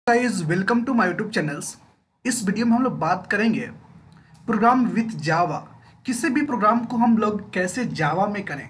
Guys welcome to my YouTube channels. इस वीडियो में हम लोग बात करेंगे प्रोग्राम विथ जावा। किसी भी प्रोग्राम को हम लोग कैसे जावा में करें,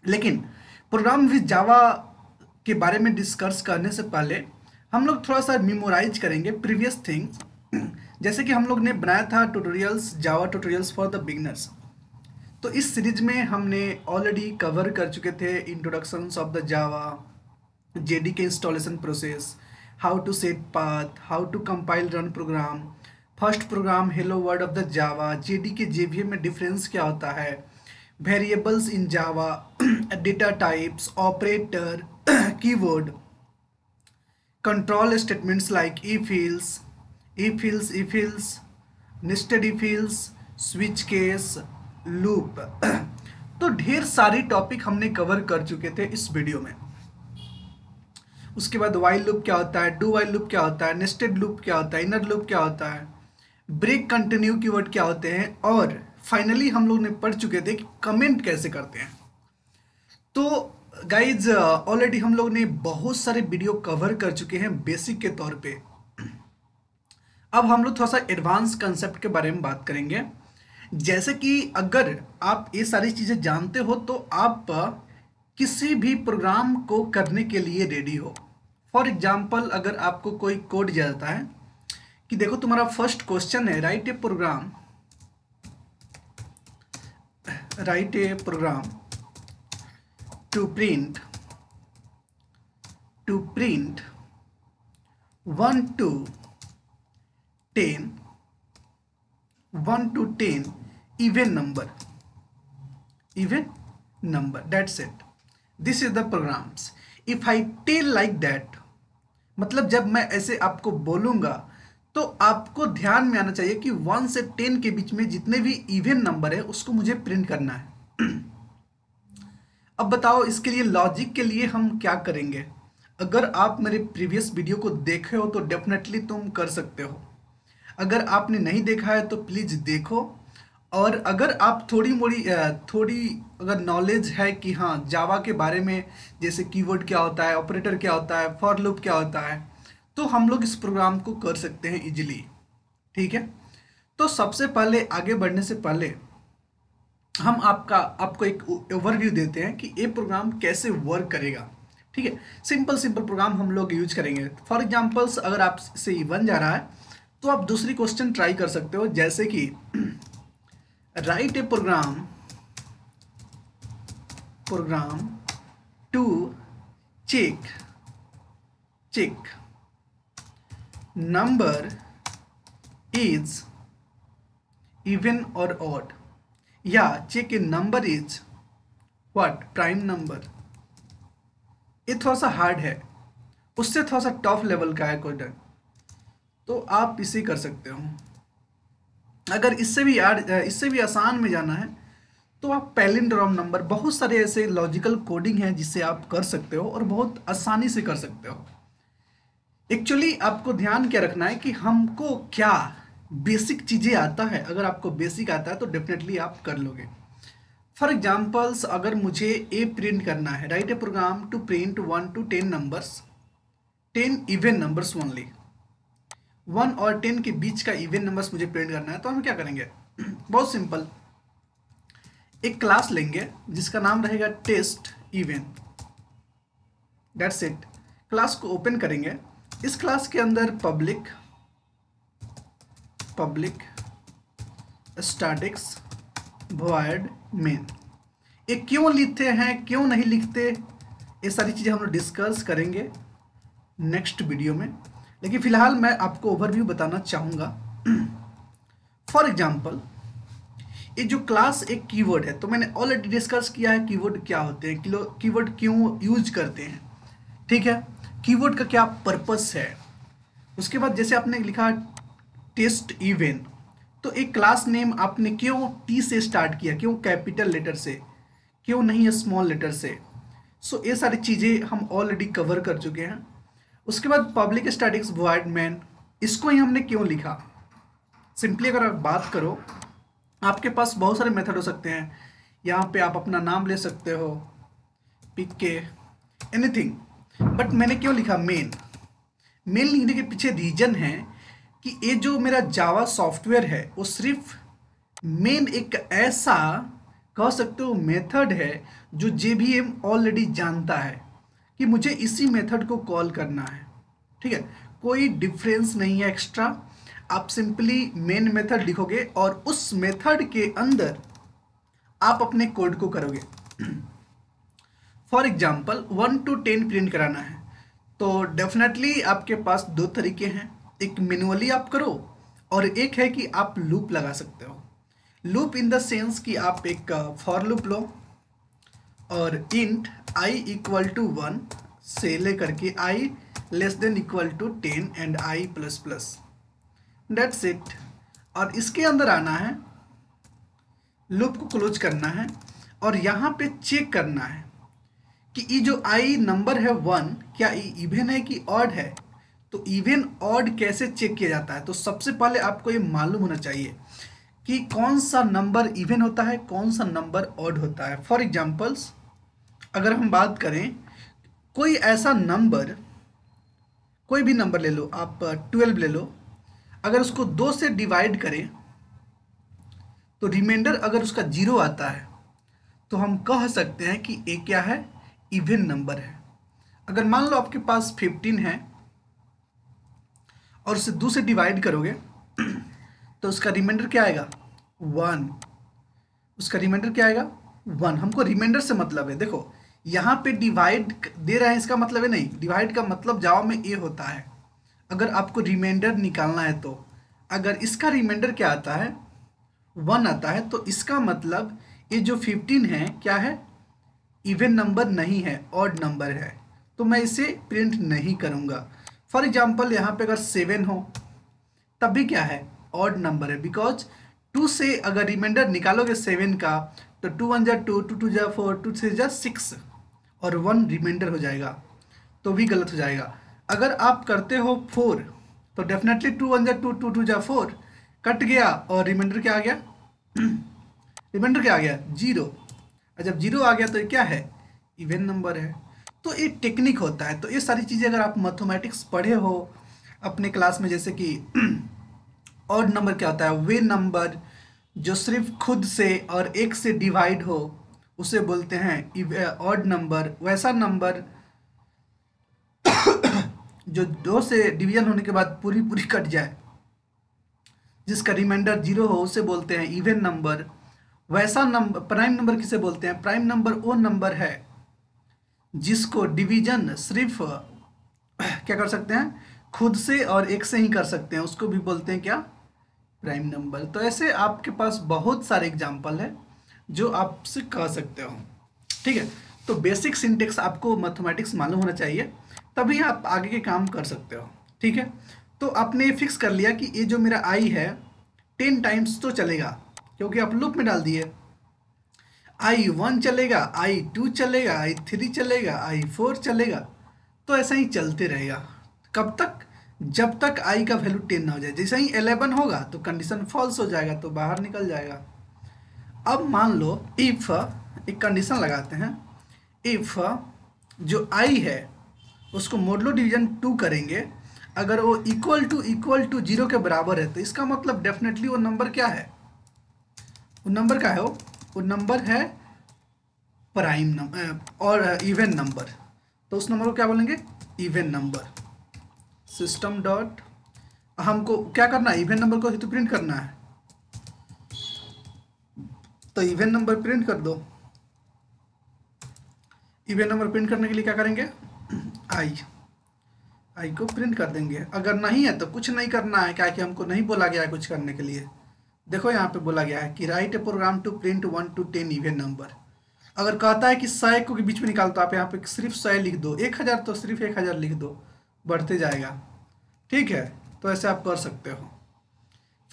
लेकिन प्रोग्राम विथ जावा के बारे में डिस्कस करने से पहले हम लोग थोड़ा सा मेमोराइज करेंगे प्रीवियस थिंग्स। जैसे कि हम लोग ने बनाया था tutorials, Java tutorials for the beginners. तो इस सीरीज में हमने ऑलरेडी कवर कर चुके थे introductions of the Java, JDK installation process, how to set path, how to compile run program, first program hello world of the Java, JDK JVM में difference क्या होता है, variables in Java, data types, operator, keyword, control statements like if else, nested if else, switch case, loop. तो ढेर सारी topic हमने cover कर चुके थे इस वीडियो में। उसके बाद वाइल लूप क्या होता है, डू वाइल लूप क्या होता है, नेस्टेड लूप क्या होता है, इनर लूप क्या होता है, ब्रेक कंटिन्यू कीवर्ड क्या होते हैं, और फाइनली हम लोग ने पढ़ चुके थे कि कमेंट कैसे करते हैं। तो गाइज ऑलरेडी हम लोग ने बहुत सारे वीडियो कवर कर चुके हैं बेसिक के तौर पे। अब हम लोग थोड़ा सा एडवांस कंसेप्ट के बारे में बात करेंगे। जैसे कि अगर आप ये सारी चीज़ें जानते हो तो आप किसी भी प्रोग्राम को करने के लिए रेडी हो। फॉर एग्जाम्पल, अगर आपको कोई कोड दिया जाता है कि देखो तुम्हारा फर्स्ट क्वेश्चन है write a program to print 1 to 10 even number, that's it, this is the programs. If I tell like that, मतलब जब मैं ऐसे आपको बोलूंगा तो आपको ध्यान में आना चाहिए कि 1 से 10 के बीच में जितने भी इवन नंबर है उसको मुझे प्रिंट करना है। अब बताओ इसके लिए लॉजिक के लिए हम क्या करेंगे। अगर आप मेरे प्रीवियस वीडियो को देखे हो तो डेफिनेटली तुम कर सकते हो। अगर आपने नहीं देखा है तो प्लीज़ देखो। और अगर आप थोड़ी अगर नॉलेज है कि हाँ जावा के बारे में, जैसे कीवर्ड क्या होता है, ऑपरेटर क्या होता है, फॉर लूप क्या होता है, तो हम लोग इस प्रोग्राम को कर सकते हैं इजीली। ठीक है, तो सबसे पहले आगे बढ़ने से पहले हम आपको एक ओवरव्यू देते हैं कि ये प्रोग्राम कैसे वर्क करेगा। ठीक है, सिंपल प्रोग्राम हम लोग यूज करेंगे। फॉर एग्जाम्पल्स, अगर आपसे ये बन जा रहा है तो आप दूसरी क्वेश्चन ट्राई कर सकते हो, जैसे कि write a program to check number is even और ऑड, या check a number is what prime number. ये थोड़ा सा हार्ड है, उससे थोड़ा सा टफ लेवल का है क्वेश्चन, तो आप इसे कर सकते हो। अगर इससे भी आसान में जाना है तो आप पैलिंड्रोम नंबर, बहुत सारे ऐसे लॉजिकल कोडिंग हैं जिससे आप कर सकते हो और बहुत आसानी से कर सकते हो। एक्चुअली आपको ध्यान क्या रखना है कि हमको क्या बेसिक चीज़ें आता है। अगर आपको बेसिक आता है तो डेफिनेटली आप कर लोगे। फॉर एग्जाम्पल्स, अगर मुझे ए प्रिंट करना है, write a program to print 1 to 10 numbers, 10 even numbers only, 1 और 10 के बीच का इवन नंबर्स मुझे प्रिंट करना है, तो हम क्या करेंगे बहुत सिंपल, एक क्लास लेंगे जिसका नाम रहेगा test even, that's it. Class को ओपन करेंगे, इस क्लास के अंदर पब्लिक स्टैटिक्स वॉइड मेन। ये क्यों लिखते हैं, क्यों नहीं लिखते, ये सारी चीज़ें हम लोग डिस्कस करेंगे नेक्स्ट वीडियो में। लेकिन फिलहाल मैं आपको ओवरव्यू बताना चाहूँगा। फॉर एग्जाम्पल, ये जो क्लास एक कीवर्ड है, तो मैंने ऑलरेडी डिस्कस किया है कीवर्ड क्या होते हैं, कीवर्ड क्यों यूज करते हैं। ठीक है, कीवर्ड का क्या पर्पस है। उसके बाद जैसे आपने लिखा टेस्ट इवन, तो एक क्लास नेम आपने क्यों टी से स्टार्ट किया, क्यों कैपिटल लेटर से, क्यों नहीं स्मॉल लेटर से। सो ये सारी चीज़ें हम ऑलरेडी कवर कर चुके हैं। उसके बाद पब्लिक स्टैटिक्स वॉइड मैन, इसको ही हमने क्यों लिखा। सिंपली अगर आप बात करो, आपके पास बहुत सारे मेथड हो सकते हैं। यहाँ पे आप अपना नाम ले सकते हो, पिक के एनीथिंग, बट मैंने क्यों लिखा मेन। मेन लिखने के पीछे रीजन है कि ये जो मेरा जावा सॉफ्टवेयर है वो सिर्फ मेन एक ऐसा कह सकते हो मेथड है जो JVM ऑलरेडी जानता है कि मुझे इसी मेथड को कॉल करना है। ठीक है, कोई डिफरेंस नहीं है एक्स्ट्रा। आप सिंपली मेन मेथड लिखोगे और उस मेथड के अंदर आप अपने कोड को करोगे। फॉर एग्जाम्पल 1 to 10 प्रिंट कराना है तो डेफिनेटली आपके पास दो तरीके हैं, एक मैनुअली आप करो और एक है कि आप लूप लगा सकते हो। लूप इन द सेंस कि आप एक फॉर लूप लो और इंट i इक्वल टू 1 से लेकर के i less than equal to 10 and i plus plus, that's it. और इसके अंदर आना है, लूप को क्लोज करना है और यहाँ पे चेक करना है कि ये जो i नंबर है 1 क्या ये इवन है कि ऑड है। तो इवन ऑड कैसे चेक किया जाता है, तो सबसे पहले आपको ये मालूम होना चाहिए कि कौन सा नंबर इवन होता है, कौन सा नंबर ऑड होता है। फॉर एग्जाम्पल्स अगर हम बात करें, कोई ऐसा नंबर, कोई भी नंबर ले लो आप, 12 ले लो, अगर उसको 2 से डिवाइड करें तो रिमाइंडर अगर उसका 0 आता है तो हम कह सकते हैं कि ये क्या है, इवन नंबर है। अगर मान लो आपके पास 15 है और उसे 2 से डिवाइड करोगे तो उसका रिमाइंडर क्या आएगा, 1। उसका रिमाइंडर क्या आएगा, 1। हमको रिमाइंडर से मतलब है, देखो यहाँ पे डिवाइड दे रहे हैं, इसका मतलब है नहीं, डिवाइड का मतलब जावा में ये होता है। अगर आपको रिमाइंडर निकालना है तो अगर इसका रिमाइंडर क्या आता है, 1 आता है, तो इसका मतलब ये जो 15 है क्या है, इवन नंबर नहीं है, ऑड नंबर है, तो मैं इसे प्रिंट नहीं करूँगा। फॉर एग्जाम्पल यहाँ पे अगर 7 हो तब भी क्या है, ऑड नंबर है, बिकॉज 2 से अगर रिमाइंडर निकालोगे 7 का तो 2 1 जा 2, 2 2 जा 4, 2 3 जा 6 और 1 रिमाइंडर हो जाएगा, तो भी गलत हो जाएगा। अगर आप करते हो 4 तो डेफिनेटली 2 1 जा 2, 2 2 जा 4 कट गया और रिमाइंडर क्या आ गया रिमाइंडर क्या आ गया, 0। और जब 0 आ गया तो ये क्या है, इवन नंबर है। तो ये टेक्निक होता है। तो ये सारी चीज़ें अगर आप मैथमेटिक्स पढ़े हो अपने क्लास में, जैसे कि ऑड नंबर क्या होता है, वे नंबर जो सिर्फ खुद से और एक से डिवाइड हो उसे बोलते हैं ऑड नंबर। वैसा नंबर जो 2 से डिवीजन होने के बाद पूरी पूरी कट जाए, जिसका रिमाइंडर 0 हो, उसे बोलते हैं इवन नंबर। वैसा नंबर प्राइम नंबर किसे बोलते हैं, प्राइम नंबर वो नंबर है जिसको डिवीजन सिर्फ क्या कर सकते हैं, खुद से और एक से ही कर सकते हैं, उसको भी बोलते हैं क्या, प्राइम नंबर। तो ऐसे आपके पास बहुत सारे एग्जाम्पल है जो आपसे कह सकते हो। ठीक है, तो बेसिक सिंटेक्स आपको मैथमेटिक्स मालूम होना चाहिए, तभी आप आगे के काम कर सकते हो। ठीक है, तो आपने फिक्स कर लिया कि ये जो मेरा आई है 10 टाइम्स तो चलेगा, क्योंकि आप लूप में डाल दिए। i1 चलेगा, i2 चलेगा, i3 चलेगा, i4 चलेगा, तो ऐसा ही चलते रहेगा। कब तक, जब तक i का वैल्यू 10 ना हो जाए। जैसे ही 11 होगा तो कंडीशन फॉल्स हो जाएगा, तो बाहर निकल जाएगा। अब मान लो इफ, एक कंडीशन लगाते हैं, इफ जो i है उसको मोडलो डिवीजन 2 करेंगे, अगर वो इक्वल टू 0 के बराबर है तो इसका मतलब डेफिनेटली वो नंबर क्या है, वो नंबर क्या है, वो नंबर है प्राइम नंबर और इवन नंबर। तो उस नंबर को क्या बोलेंगे, इवन नंबर। सिस्टम डॉट, हमको क्या करना है, इवन नंबर को ही तो प्रिंट करना है, तो इवन नंबर प्रिंट कर दो। इवन नंबर प्रिंट करने के लिए क्या करेंगे, आई को प्रिंट कर देंगे। अगर नहीं है तो कुछ नहीं करना है, क्या कि हमको नहीं बोला गया है कुछ करने के लिए। देखो यहाँ पे बोला गया है कि write a program to print 1 to 10 even number. अगर कहता है कि 100 को के बीच में निकाल, तो आप यहाँ पे सिर्फ 100 लिख दो, 1000 तो सिर्फ 1000 लिख दो, बढ़ते जाएगा। ठीक है, तो ऐसे आप कर सकते हो।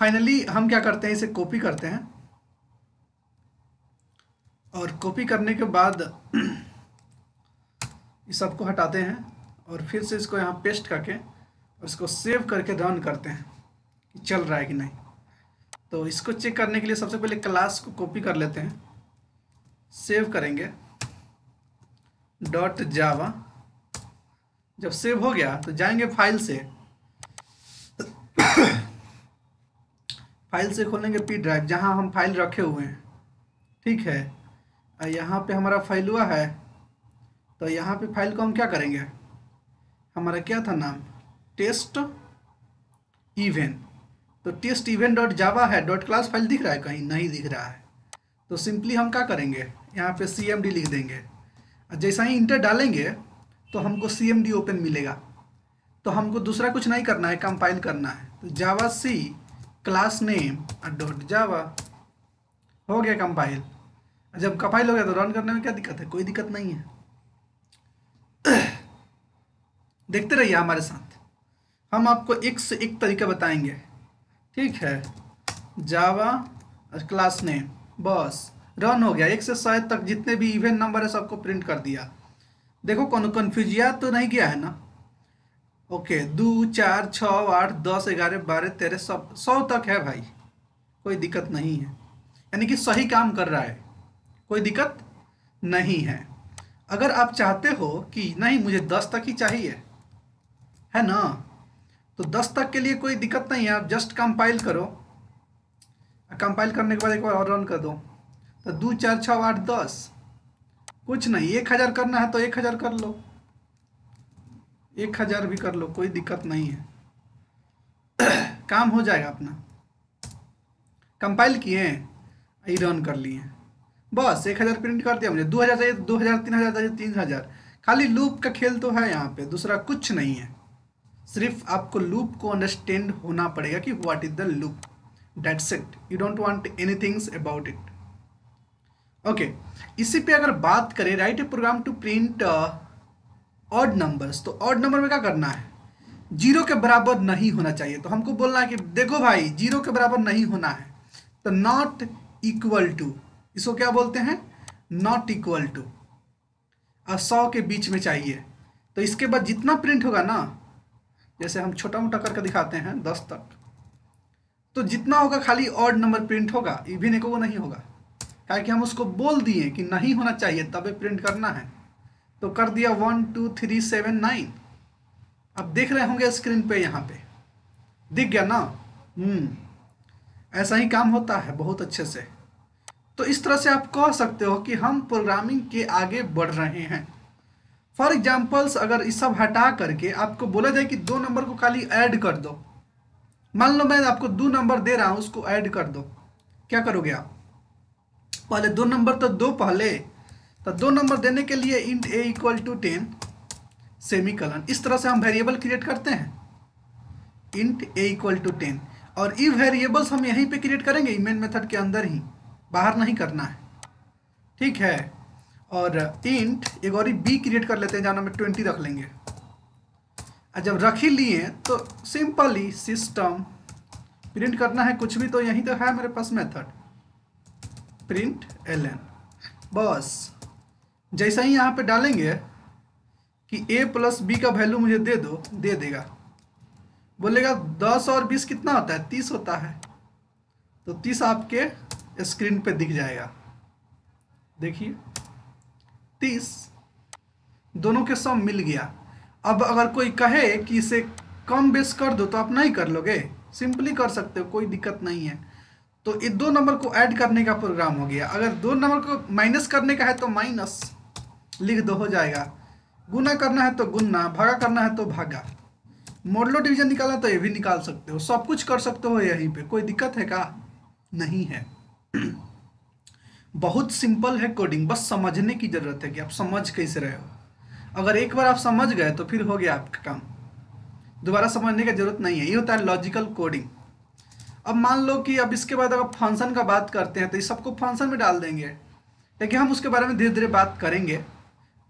फाइनली हम क्या करते हैं, इसे कॉपी करते हैं और कॉपी करने के बाद इस सबको हटाते हैं और फिर से इसको यहाँ पेस्ट करके और इसको सेव करके रन करते हैं कि चल रहा है कि नहीं। तो इसको चेक करने के लिए सबसे पहले क्लास को कॉपी कर लेते हैं, सेव करेंगे, डॉट जावा जब सेव हो गया तो जाएंगे फाइल से, फाइल से खोलेंगे पी ड्राइव जहाँ हम फाइल रखे हुए हैं, ठीक है। यहाँ पे हमारा फाइल हुआ है, तो यहाँ पे फाइल को हम क्या करेंगे, हमारा क्या था नाम, टेस्ट इवेंट। तो टेस्ट इवेंट डॉट जावा है, डॉट क्लास फाइल दिख रहा है कहीं, नहीं दिख रहा है। तो सिंपली हम क्या करेंगे, यहाँ पे cmd लिख देंगे। जैसा ही इंटर डालेंगे तो हमको cmd ओपन मिलेगा। तो हमको दूसरा कुछ नहीं करना है, कंपाइल करना है। तो जावा सी क्लास नेम डॉट जावा, हो गया कंपाइल। जब कंपाइल हो गया तो रन करने में क्या दिक्कत है, कोई दिक्कत नहीं है। देखते रहिए हमारे साथ, हम आपको एक से एक तरीका बताएंगे, ठीक है। जावा क्लास नेम, बस रन हो गया। 1 से 100 तक जितने भी इवेंट नंबर है सबको प्रिंट कर दिया। देखो कन्फ्यूजिया तो नहीं गया है ना। ओके 2 4 6 8 10 11 12 13 सब 100 तक है भाई, कोई दिक्कत नहीं है। यानी कि सही काम कर रहा है, कोई दिक्कत नहीं है। अगर आप चाहते हो कि नहीं मुझे 10 तक ही चाहिए, है ना, तो 10 तक के लिए कोई दिक्कत नहीं है। आप जस्ट कंपाइल करो, कंपाइल करने के बाद एक बार और रन कर दो। तो 2 4 6 8 10, कुछ नहीं। 1000 करना है तो 1000 कर लो, 1000 भी कर लो, कोई दिक्कत नहीं है। काम हो जाएगा अपना। कंपाइल किए, रन कर लिए, बस 1000 प्रिंट कर दिया। मुझे 2000 चाहिए, 2000 3000 चाहिए 3000। खाली लूप का खेल तो है यहाँ पे, दूसरा कुछ नहीं है। सिर्फ आपको लूप को अंडरस्टैंड होना पड़ेगा कि what is the loop, that's it. You don't want anythings about it. Okay, इसी पे अगर बात करें, write a program to print odd numbers. तो ऑड नंबर में क्या करना है, 0 के बराबर नहीं होना चाहिए। तो हमको बोलना है कि देखो भाई 0 के बराबर नहीं होना है, तो नॉट इक्वल टू, इसको क्या बोलते हैं, नॉट इक्वल टू। 100 के बीच में चाहिए। तो इसके बाद जितना प्रिंट होगा ना, जैसे हम छोटा मोटा करके दिखाते हैं 10 तक, तो जितना होगा खाली ऑड नंबर प्रिंट होगा, इवन एक वो नहीं होगा। क्या कि हम उसको बोल दिए कि नहीं होना चाहिए तबे प्रिंट करना है। तो कर दिया 1 2 3 7 9। अब देख रहे होंगे स्क्रीन पे, यहाँ पे दिख गया ना। ऐसा ही काम होता है बहुत अच्छे से। तो इस तरह से आप कह सकते हो कि हम प्रोग्रामिंग के आगे बढ़ रहे हैं। फॉर एग्जाम्पल्स, अगर इस सब हटा करके आपको बोला जाए कि 2 नंबर को खाली ऐड कर दो, मान लो मैं आपको 2 नंबर दे रहा हूं, उसको ऐड कर दो, क्या करोगे आप, पहले 2 नंबर तो दो पहले। तो 2 नंबर देने के लिए इंट a इक्वल टू 10 सेमीकलन, इस तरह से हम वेरिएबल क्रिएट करते हैं, इंट a इक्वल टू 10। और ये वेरिएबल्स हम यहीं पे क्रिएट करेंगे, मेन मेथड के अंदर ही, बाहर नहीं करना है, ठीक है। और इंट एक और बी क्रिएट कर लेते हैं, जहाँ में 20 रख लेंगे। और जब रख ही लिए तो सिंपली सिस्टम प्रिंट करना है कुछ भी, तो यहीं तो है मेरे पास मेथड प्रिंट ln। बस जैसा ही यहाँ पे डालेंगे कि a प्लस बी का वैल्यू मुझे दे दो, दे देगा। बोलेगा 10 और 20 कितना होता है, 30 होता है। तो 30 आपके स्क्रीन पे दिख जाएगा, देखिए 30, दोनों के सम मिल गया। अब अगर कोई कहे कि इसे कम बेस कर दो, तो आप नहीं कर लोगे, सिंपली कर सकते हो, कोई दिक्कत नहीं है। तो ये 2 नंबर को ऐड करने का प्रोग्राम हो गया। अगर 2 नंबर को माइनस करने का है तो माइनस लिख दो, हो जाएगा। गुना करना है तो गुना, भागा करना है तो भागा, मोडलो डिवीजन निकालना तो ये भी निकाल सकते हो, सब कुछ कर सकते हो यहीं पे, कोई दिक्कत है का, नहीं है। बहुत सिंपल है कोडिंग, बस समझने की जरूरत है कि आप समझ कैसे रहे हो। अगर एक बार आप समझ गए तो फिर हो गया आपका काम, दोबारा समझने की जरूरत नहीं है। ये होता है लॉजिकल कोडिंग। अब मान लो कि अब इसके बाद अगर फंक्शन का बात करते हैं, तो इस सबको फंक्शन में डाल देंगे, लेकिन हम उसके बारे में धीरे धीरे बात करेंगे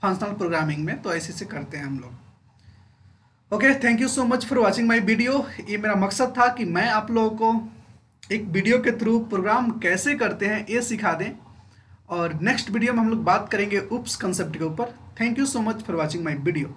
फंक्शनल प्रोग्रामिंग में। तो ऐसे से करते हैं हम लोग। Okay, thank you so much for watching my video. ये मेरा मकसद था कि मैं आप लोगों को एक वीडियो के थ्रू प्रोग्राम कैसे करते हैं ये सिखा दें। और नेक्स्ट वीडियो में हम लोग बात करेंगे उप्स कंसेप्ट के ऊपर। Thank you so much for watching my video.